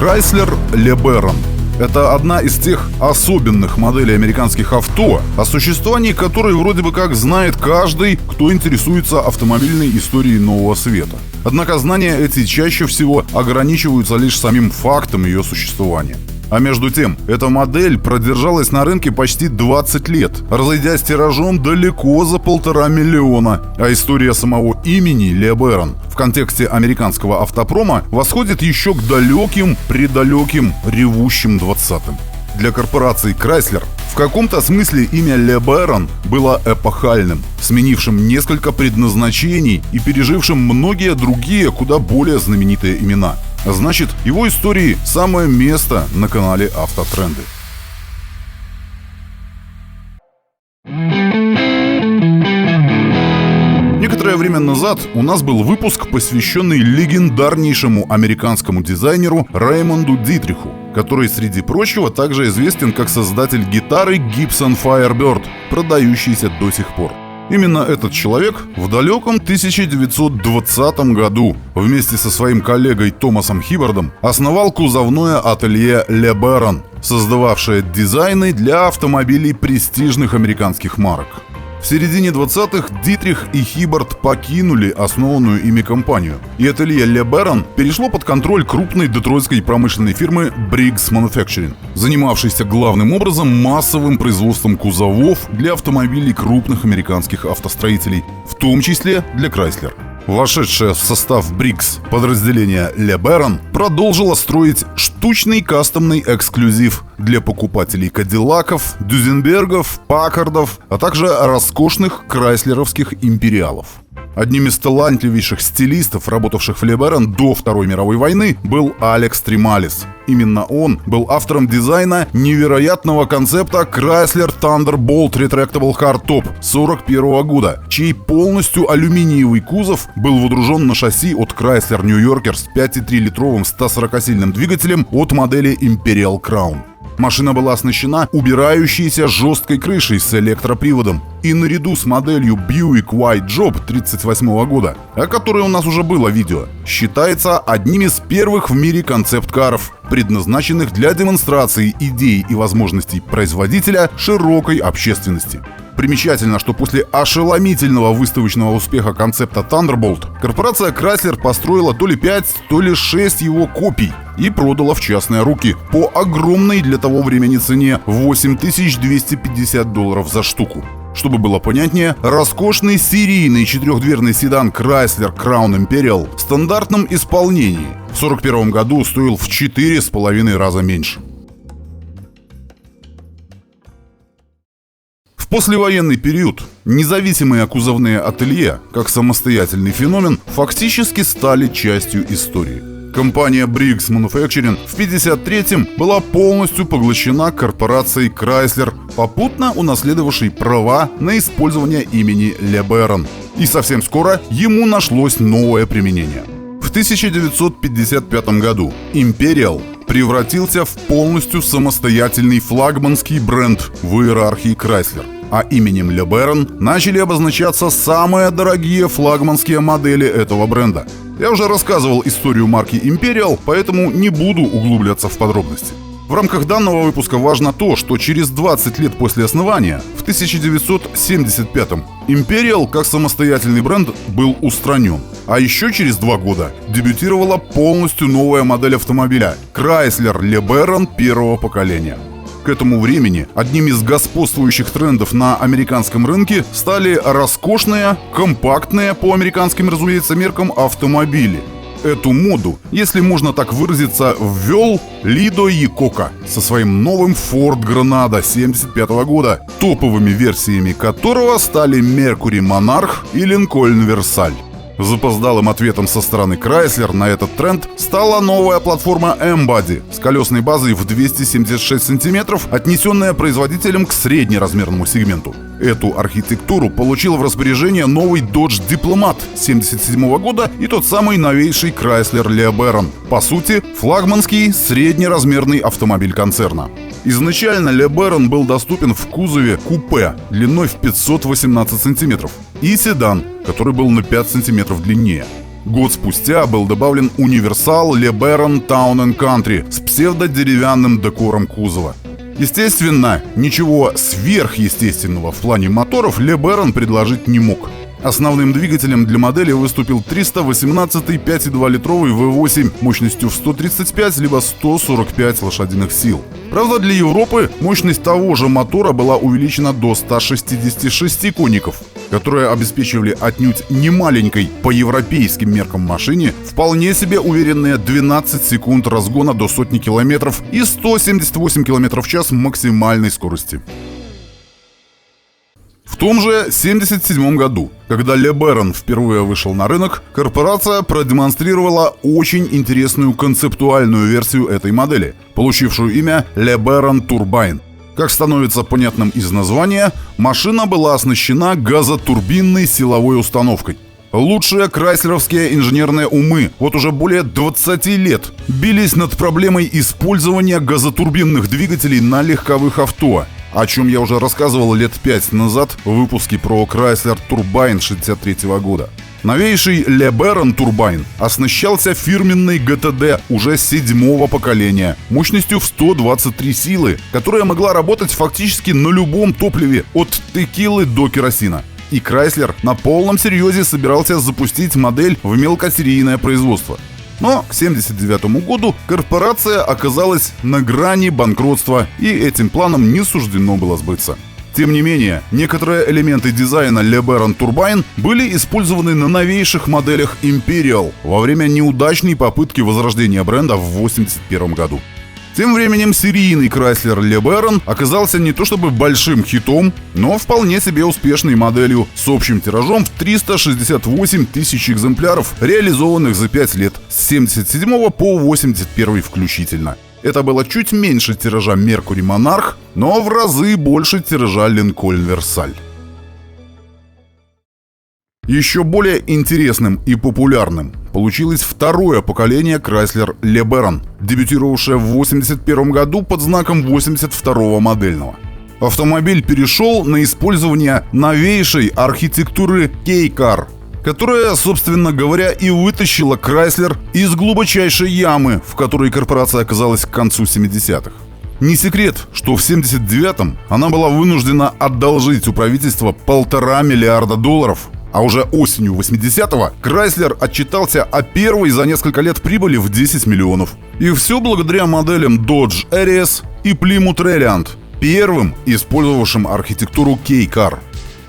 Chrysler LeBaron. Это одна из тех особенных моделей американских авто, о существовании которой вроде бы как знает каждый, кто интересуется автомобильной историей нового света. Однако знания эти чаще всего ограничиваются лишь самим фактом ее существования. А между тем, эта модель продержалась на рынке почти 20 лет, разойдясь тиражом далеко за 1,5 миллиона, а история самого имени LeBaron в контексте американского автопрома восходит еще к далеким-предалеким ревущим 20-м. Для корпорации Chrysler в каком-то смысле имя LeBaron было эпохальным, сменившим несколько предназначений и пережившим многие другие, куда более знаменитые имена. А значит, его истории самое место на канале Автотренды. Некоторое время назад у нас был выпуск, посвященный легендарнейшему американскому дизайнеру Раймонду Дитриху, который, среди прочего, также известен как создатель гитары Gibson Firebird, продающейся до сих пор. Именно этот человек в далеком 1920 году вместе со своим коллегой Томасом Хиббардом основал кузовное ателье LeBaron, создававшее дизайны для автомобилей престижных американских марок. В середине 20-х Дитрих и Хиббард покинули основанную ими компанию, и ателье LeBaron перешло под контроль крупной детройтской промышленной фирмы Briggs Manufacturing, занимавшейся главным образом массовым производством кузовов для автомобилей крупных американских автостроителей, в том числе для Chrysler. Вошедшее в состав Briggs подразделение LeBaron продолжило строить штучный кастомный эксклюзив для покупателей Кадиллаков, Дюзенбергов, Паккардов, а также роскошных крайслеровских империалов. Одним из талантливейших стилистов, работавших в LeBaron до Второй мировой войны, был Алекс Тремалис. Именно он был автором дизайна невероятного концепта Chrysler Thunderbolt Retractable Hardtop 1941 года, чей полностью алюминиевый кузов был водружен на шасси от Chrysler New Yorker с 5,3-литровым 140-сильным двигателем от модели Imperial Crown. Машина была оснащена убирающейся жесткой крышей с электроприводом. И наряду с моделью Buick White Job 1938 года, о которой у нас уже было видео, считается одним из первых в мире концепт-каров, предназначенных для демонстрации идей и возможностей производителя широкой общественности. Примечательно, что после ошеломительного выставочного успеха концепта Thunderbolt корпорация Chrysler построила то ли 5, то ли 6 его копий и продала в частные руки по огромной для того времени цене $8250 за штуку. Чтобы было понятнее, роскошный серийный четырехдверный седан Chrysler Crown Imperial в стандартном исполнении в 1941 году стоил в 4,5 раза меньше. В послевоенный период независимые кузовные ателье, как самостоятельный феномен, фактически стали частью истории. Компания Briggs Manufacturing в 1953-м была полностью поглощена корпорацией Chrysler, попутно унаследовавшей права на использование имени LeBaron. И совсем скоро ему нашлось новое применение. В 1955 году Imperial превратился в полностью самостоятельный флагманский бренд в иерархии Chrysler, а именем LeBaron начали обозначаться самые дорогие флагманские модели этого бренда. Я уже рассказывал историю марки Imperial, поэтому не буду углубляться в подробности. В рамках данного выпуска важно то, что через 20 лет после основания, в 1975-м, Imperial как самостоятельный бренд был устранен. А еще через 2 года дебютировала полностью новая модель автомобиля Chrysler LeBaron первого поколения. К этому времени одним из господствующих трендов на американском рынке стали роскошные, компактные, по американским, разумеется, меркам, автомобили. Эту моду, если можно так выразиться, ввел Лидо Якока со своим новым Ford Granada 1975 года, топовыми версиями которого стали Mercury Monarch и Lincoln Versailles. Запоздалым ответом со стороны Chrysler на этот тренд стала новая платформа M-Body с колесной базой в 276 см, отнесенная производителем к среднеразмерному сегменту. Эту архитектуру получил в распоряжение новый Dodge Diplomat 1977 года и тот самый новейший Chrysler LeBaron. По сути, флагманский среднеразмерный автомобиль концерна. Изначально LeBaron был доступен в кузове купе длиной в 518 см и седан, который был на 5 см длиннее. Год спустя был добавлен универсал LeBaron Town & Country с псевдодеревянным декором кузова. Естественно, ничего сверхъестественного в плане моторов LeBaron предложить не мог. Основным двигателем для модели выступил 318-й 5,2-литровый V8 мощностью в 135 либо 145 лошадиных сил. Правда, для Европы мощность того же мотора была увеличена до 166 конников, которые обеспечивали отнюдь не маленькой по европейским меркам машине вполне себе уверенные 12 секунд разгона до сотни километров и 178 км в час максимальной скорости. В том же 1977 году, когда LeBaron впервые вышел на рынок, корпорация продемонстрировала очень интересную концептуальную версию этой модели, получившую имя LeBaron Turbine. Как становится понятным из названия, машина была оснащена газотурбинной силовой установкой. Лучшие крайслеровские инженерные умы вот уже более 20 лет бились над проблемой использования газотурбинных двигателей на легковых авто, о чем я уже рассказывал лет 5 назад в выпуске про Chrysler Turbine 1963 года. Новейший LeBaron Turbine оснащался фирменной ГТД уже 7-го поколения мощностью в 123 силы, которая могла работать фактически на любом топливе от текилы до керосина. И Chrysler на полном серьезе собирался запустить модель в мелкосерийное производство. Но к 1979 году корпорация оказалась на грани банкротства, и этим планам не суждено было сбыться. Тем не менее, некоторые элементы дизайна LeBaron Turbine были использованы на новейших моделях Imperial во время неудачной попытки возрождения бренда в 1981 году. Тем временем серийный Chrysler LeBaron оказался не то чтобы большим хитом, но вполне себе успешной моделью с общим тиражом в 368 тысяч экземпляров, реализованных за 5 лет с 1977 по 1981 включительно. Это было чуть меньше тиража Mercury Monarch, но в разы больше тиража Lincoln Versailles. Еще более интересным и популярным получилось второе поколение Chrysler LeBaron, дебютировавшее в 1981 году под знаком 82-го модельного. Автомобиль перешел на использование новейшей архитектуры K-Car, которая, собственно говоря, и вытащила Chrysler из глубочайшей ямы, в которой корпорация оказалась к концу 70-х. Не секрет, что в 1979-м она была вынуждена одолжить у правительства $1,5 миллиарда, а уже осенью 80-го Chrysler отчитался о первой за несколько лет прибыли в 10 миллионов. И все благодаря моделям Dodge Aries и Plymouth Reliant, первым использовавшим архитектуру K-Car.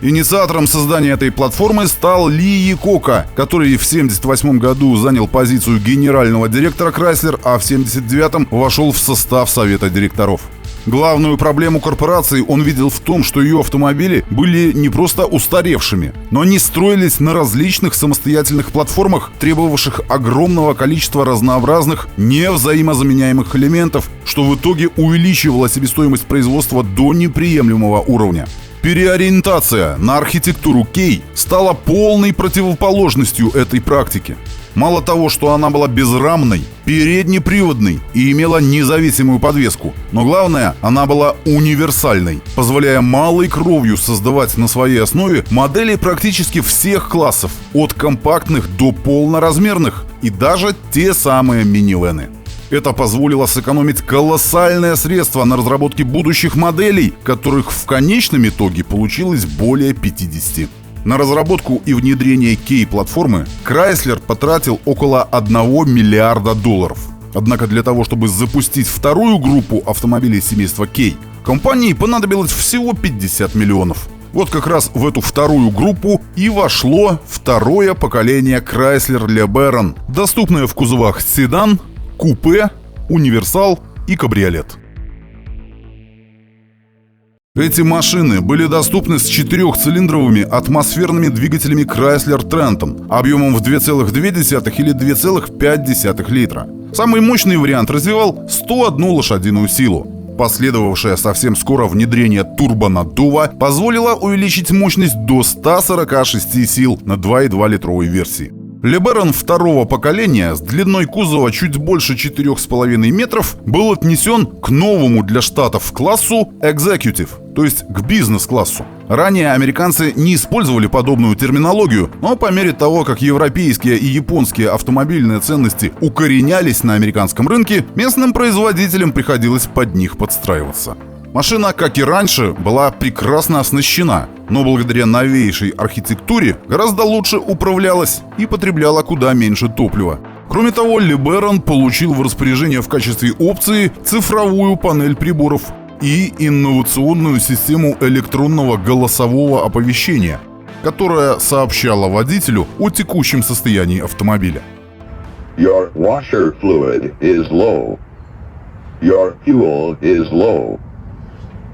Инициатором создания этой платформы стал Ли Якока, который в 1978 году занял позицию генерального директора Chrysler, а в 1979 вошел в состав совета директоров. Главную проблему корпорации он видел в том, что ее автомобили были не просто устаревшими, но они строились на различных самостоятельных платформах, требовавших огромного количества разнообразных, невзаимозаменяемых элементов, что в итоге увеличивало себестоимость производства до неприемлемого уровня. Переориентация на архитектуру K стала полной противоположностью этой практике. Мало того, что она была безрамной, переднеприводной и имела независимую подвеску, но главное, она была универсальной, позволяя малой кровью создавать на своей основе модели практически всех классов, от компактных до полноразмерных и даже те самые минивэны. Это позволило сэкономить колоссальные средства на разработке будущих моделей, которых в конечном итоге получилось более 50. На разработку и внедрение K-платформы Chrysler потратил около $1 миллиарда. Однако для того, чтобы запустить вторую группу автомобилей семейства K, компании понадобилось всего 50 миллионов. Вот как раз в эту вторую группу и вошло второе поколение Chrysler LeBaron, доступное в кузовах седан, купе, универсал и кабриолет. Эти машины были доступны с 4-цилиндровыми атмосферными двигателями Chrysler Trenton объемом в 2,2 или 2,5 литра. Самый мощный вариант развивал 101 лошадиную силу. Последовавшее совсем скоро внедрение турбонаддува позволило увеличить мощность до 146 сил на 2,2-литровой версии. LeBaron второго поколения с длиной кузова чуть больше 4,5 метров был отнесен к новому для штатов классу Executive, то есть к бизнес-классу. Ранее американцы не использовали подобную терминологию, но по мере того, как европейские и японские автомобильные ценности укоренялись на американском рынке, местным производителям приходилось под них подстраиваться. Машина, как и раньше, была прекрасно оснащена, но благодаря новейшей архитектуре гораздо лучше управлялась и потребляла куда меньше топлива. Кроме того, LeBaron получил в распоряжение в качестве опции цифровую панель приборов и инновационную систему электронного голосового оповещения, которая сообщала водителю о текущем состоянии автомобиля. Your washer fluid is low. Your fuel is low.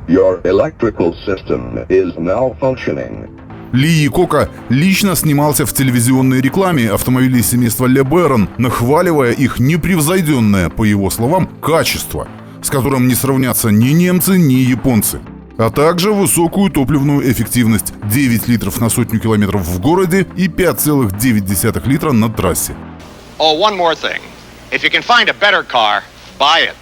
Your electrical system is malfunctioning. Ли Икока лично снимался в телевизионной рекламе автомобилей семейства LeBaron, нахваливая их непревзойденное, по его словам, качество, с которым не сравнятся ни немцы, ни японцы, а также высокую топливную эффективность – 9 литров на сотню километров в городе и 5,9 литра на трассе. Oh, one more thing. If you can find a better car, buy it.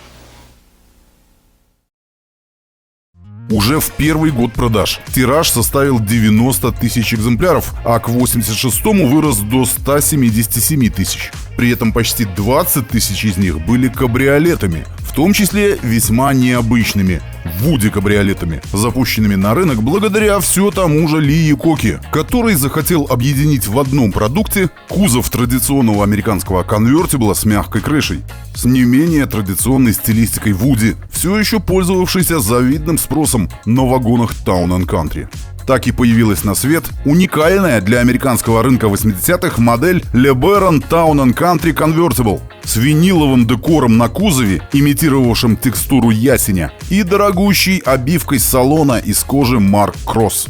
Уже в первый год продаж тираж составил 90 тысяч экземпляров, а к 86-му вырос до 177 тысяч. При этом почти 20 тысяч из них были кабриолетами, в том числе весьма необычными Вуди-кабриолетами, запущенными на рынок благодаря все тому же Ли Икоке, который захотел объединить в одном продукте кузов традиционного американского конвертибла с мягкой крышей, с не менее традиционной стилистикой Вуди, все еще пользовавшейся завидным спросом на вагонах Town & Country. Так и появилась на свет уникальная для американского рынка 80-х модель LeBaron Town & Country Convertible с виниловым декором на кузове, имитировавшим текстуру ясеня, и дорогущей обивкой салона из кожи Mark Cross.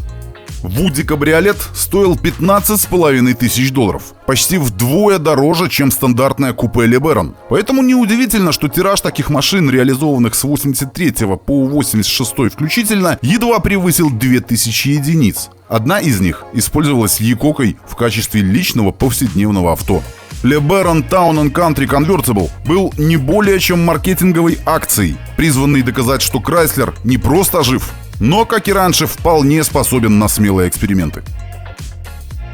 Вуди-кабриолет стоил $15,5 тысяч, почти вдвое дороже, чем стандартное купе LeBaron. Поэтому неудивительно, что тираж таких машин, реализованных с 83 по 86 включительно, едва превысил 2000 единиц. Одна из них использовалась Икокой в качестве личного повседневного авто. LeBaron Town & Country Convertible был не более чем маркетинговой акцией, призванной доказать, что Chrysler не просто жив, но, как и раньше, вполне способен на смелые эксперименты.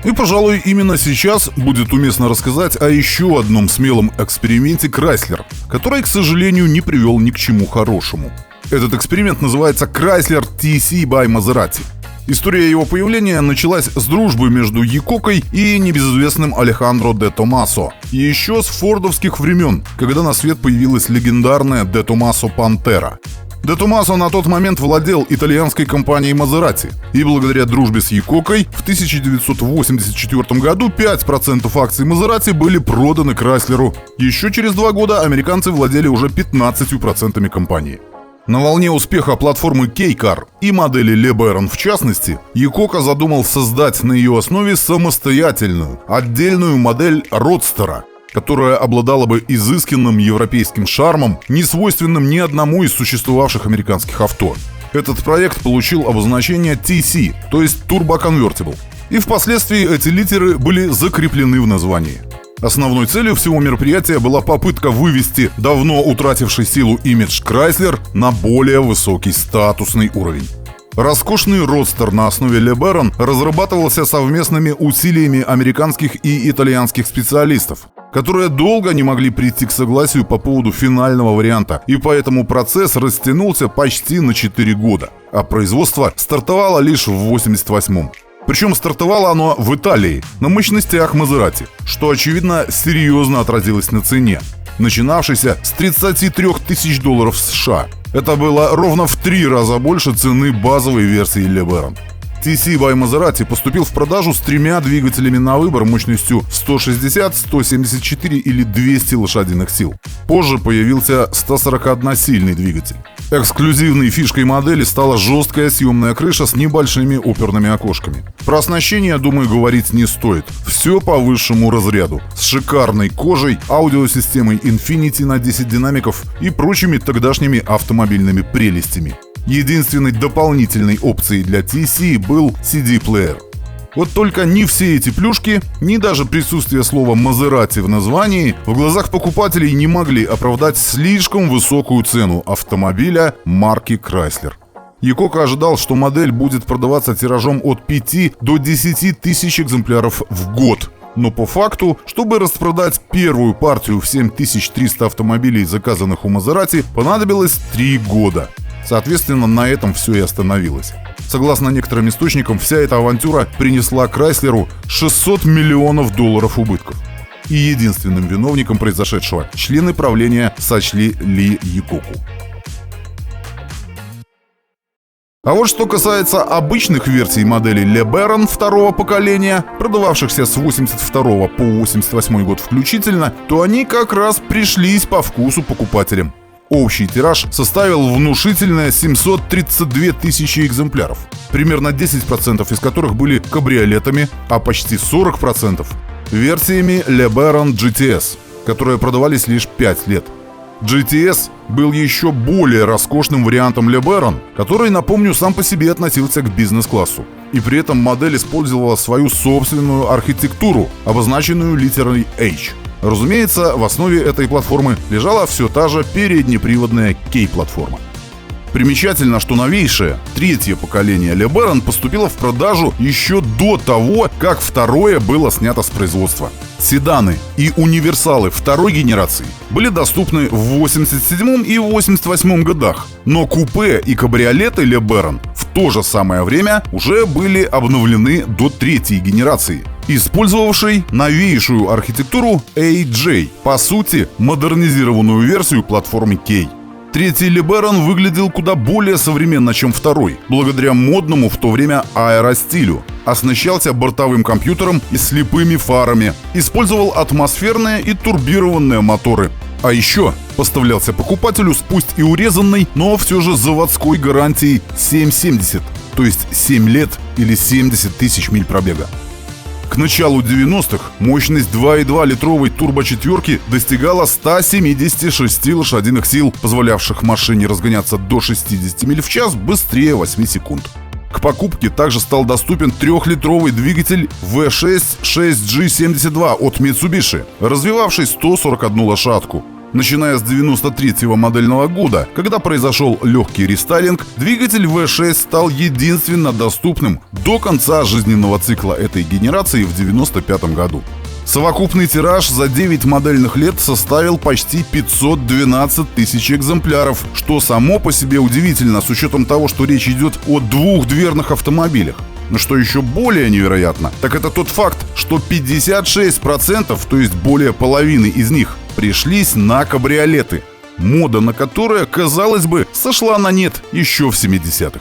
И, пожалуй, именно сейчас будет уместно рассказать о еще одном смелом эксперименте Chrysler, который, к сожалению, не привел ни к чему хорошему. Этот эксперимент называется Chrysler TC by Maserati. История его появления началась с дружбы между Икокой и небезызвестным Алехандро де Томасо. И еще с фордовских времен, когда на свет появилась легендарная де Томасо Пантера. Де Томасо на тот момент владел итальянской компанией Maserati, и благодаря дружбе с Икокой в 1984 году 5% акций Maserati были проданы Крайслеру. Еще через 2 года американцы владели уже 15% компании. На волне успеха платформы K-Car и модели LeBaron в частности, Икока задумал создать на ее основе самостоятельную, отдельную модель Родстера, которая обладала бы изысканным европейским шармом, не свойственным ни одному из существовавших американских авто. Этот проект получил обозначение TC, то есть Turbo Convertible, и впоследствии эти литеры были закреплены в названии. Основной целью всего мероприятия была попытка вывести давно утративший силу имидж Chrysler на более высокий статусный уровень. Роскошный родстер на основе LeBaron разрабатывался совместными усилиями американских и итальянских специалистов, которые долго не могли прийти к согласию по поводу финального варианта, и поэтому процесс растянулся почти на 4 года, а производство стартовало лишь в 88-м. Причем стартовало оно в Италии, на мощностях Maserati, что, очевидно, серьезно отразилось на цене, начинавшейся с $33 тысяч США. Это было ровно в 3 раза больше цены базовой версии LeBaron. TC by Maserati поступил в продажу с 3 двигателями на выбор мощностью 160, 174 или 200 лошадиных сил. Позже появился 141-сильный двигатель. Эксклюзивной фишкой модели стала жесткая съемная крыша с небольшими оперными окошками. Про оснащение, думаю, говорить не стоит. Все по высшему разряду. С шикарной кожей, аудиосистемой Infinity на 10 динамиков и прочими тогдашними автомобильными прелестями. Единственной дополнительной опцией для TC был CD-плеер. Вот только ни все эти плюшки, ни даже присутствие слова Maserati в названии в глазах покупателей не могли оправдать слишком высокую цену автомобиля марки Chrysler. Якока ожидал, что модель будет продаваться тиражом от 5 до 10 тысяч экземпляров в год. Но по факту, чтобы распродать первую партию в 7300 автомобилей, заказанных у Мазерати, понадобилось 3 года. Соответственно, на этом все и остановилось. Согласно некоторым источникам, вся эта авантюра принесла Крайслеру $600 миллионов убытков. И единственным виновником произошедшего члены правления сочли Ли Якоку. А вот что касается обычных версий моделей LeBaron второго поколения, продававшихся с 82 по 88 год включительно, то они как раз пришлись по вкусу покупателям. Общий тираж составил внушительные 732 тысячи экземпляров, примерно 10% из которых были кабриолетами, а почти 40% версиями LeBaron GTS, которые продавались лишь 5 лет. GTS был еще более роскошным вариантом LeBaron, который, напомню, сам по себе относился к бизнес-классу. И при этом модель использовала свою собственную архитектуру, обозначенную литерой H. Разумеется, в основе этой платформы лежала все та же переднеприводная K-платформа. Примечательно, что новейшее, третье поколение LeBaron поступило в продажу еще до того, как второе было снято с производства. Седаны и универсалы второй генерации были доступны в 87 и 88 годах, но купе и кабриолеты LeBaron в то же самое время уже были обновлены до третьей генерации, использовавшей новейшую архитектуру AJ, по сути, модернизированную версию платформы K. Третий LeBaron выглядел куда более современно, чем второй, благодаря модному в то время аэростилю. Оснащался бортовым компьютером и слепыми фарами, использовал атмосферные и турбированные моторы. А еще поставлялся покупателю с пусть и урезанной, но все же заводской гарантией 770, то есть 7 лет или 70 тысяч миль пробега. К началу 90-х мощность 2,2-литровой турбочетверки достигала 176 лошадиных сил, позволявших машине разгоняться до 60 миль в час быстрее 8 секунд. К покупке также стал доступен 3-литровый двигатель V6 6G72 от Mitsubishi, развивавший 141 лошадку. Начиная с 93-го модельного года, когда произошел легкий рестайлинг, двигатель V6 стал единственно доступным до конца жизненного цикла этой генерации в 95 году. Совокупный тираж за 9 модельных лет составил почти 512 тысяч экземпляров, что само по себе удивительно с учетом того, что речь идет о двухдверных автомобилях. Но что еще более невероятно, так это тот факт, что 56%, то есть более половины из них, пришлись на кабриолеты, мода на которые, казалось бы, сошла на нет еще в 70-х.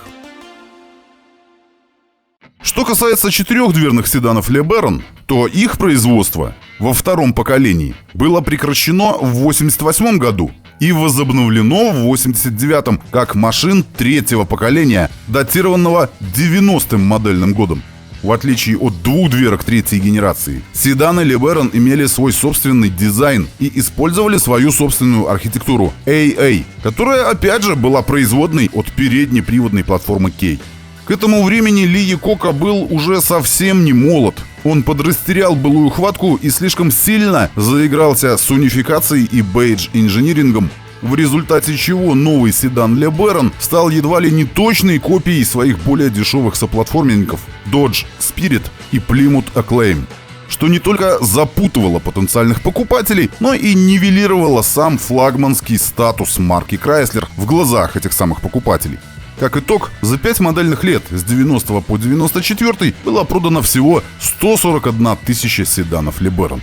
Что касается четырехдверных седанов LeBaron, то их производство во втором поколении было прекращено в 88 году и возобновлено в 89-м как машин третьего поколения, датированного 90-м модельным годом. В отличие от двухдверок третьей генерации, седаны LeBaron имели свой собственный дизайн и использовали свою собственную архитектуру AA, которая опять же была производной от переднеприводной платформы K. К этому времени Ли Якока был уже совсем не молод. Он подрастерял былую хватку и слишком сильно заигрался с унификацией и бейдж-инжинирингом, в результате чего новый седан LeBaron стал едва ли не точной копией своих более дешевых соплатформенников Dodge Spirit и Plymouth Acclaim, что не только запутывало потенциальных покупателей, но и нивелировало сам флагманский статус марки Chrysler в глазах этих самых покупателей. Как итог, за 5 модельных лет с 90 по 94 было продано всего 141 тысяча седанов LeBaron.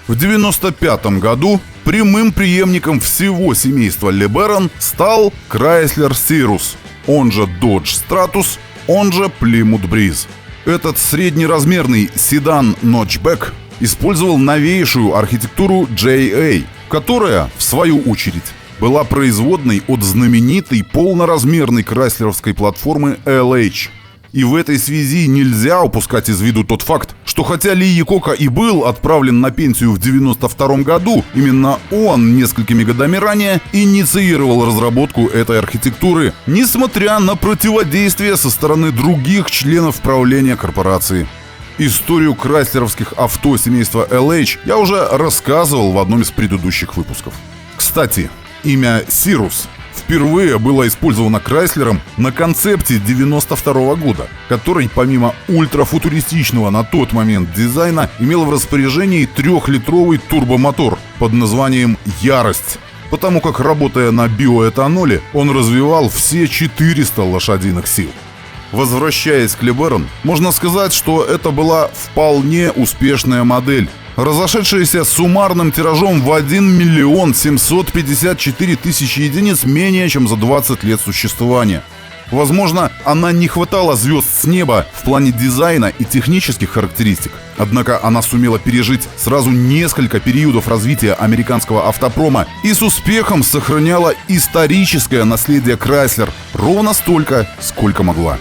В 95 году прямым преемником всего семейства LeBaron стал Chrysler Cirrus, он же Dodge Stratus, он же Plymouth Breeze. Этот среднеразмерный седан нотчбэк использовал новейшую архитектуру JA, которая, в свою очередь, была производной от знаменитой полноразмерной крайслеровской платформы LH. И в этой связи нельзя упускать из виду тот факт, что хотя Ли Якока и был отправлен на пенсию в 92 году, именно он несколькими годами ранее инициировал разработку этой архитектуры, несмотря на противодействие со стороны других членов правления корпорации. Историю крайслеровских авто семейства LH я уже рассказывал в одном из предыдущих выпусков. Кстати, имя Cirrus впервые было использовано Крайслером на концепте 1992 года, который помимо ультрафутуристичного на тот момент дизайна имел в распоряжении 3-литровый турбомотор под названием «Ярость», потому как, работая на биоэтаноле, он развивал все 400 лошадиных сил. Возвращаясь к LeBaron, можно сказать, что это была вполне успешная модель, разошедшаяся суммарным тиражом в 1 754 000 единиц менее чем за 20 лет существования. Возможно, она не хватала звезд с неба в плане дизайна и технических характеристик. Однако она сумела пережить сразу несколько периодов развития американского автопрома и с успехом сохраняла историческое наследие Chrysler ровно столько, сколько могла.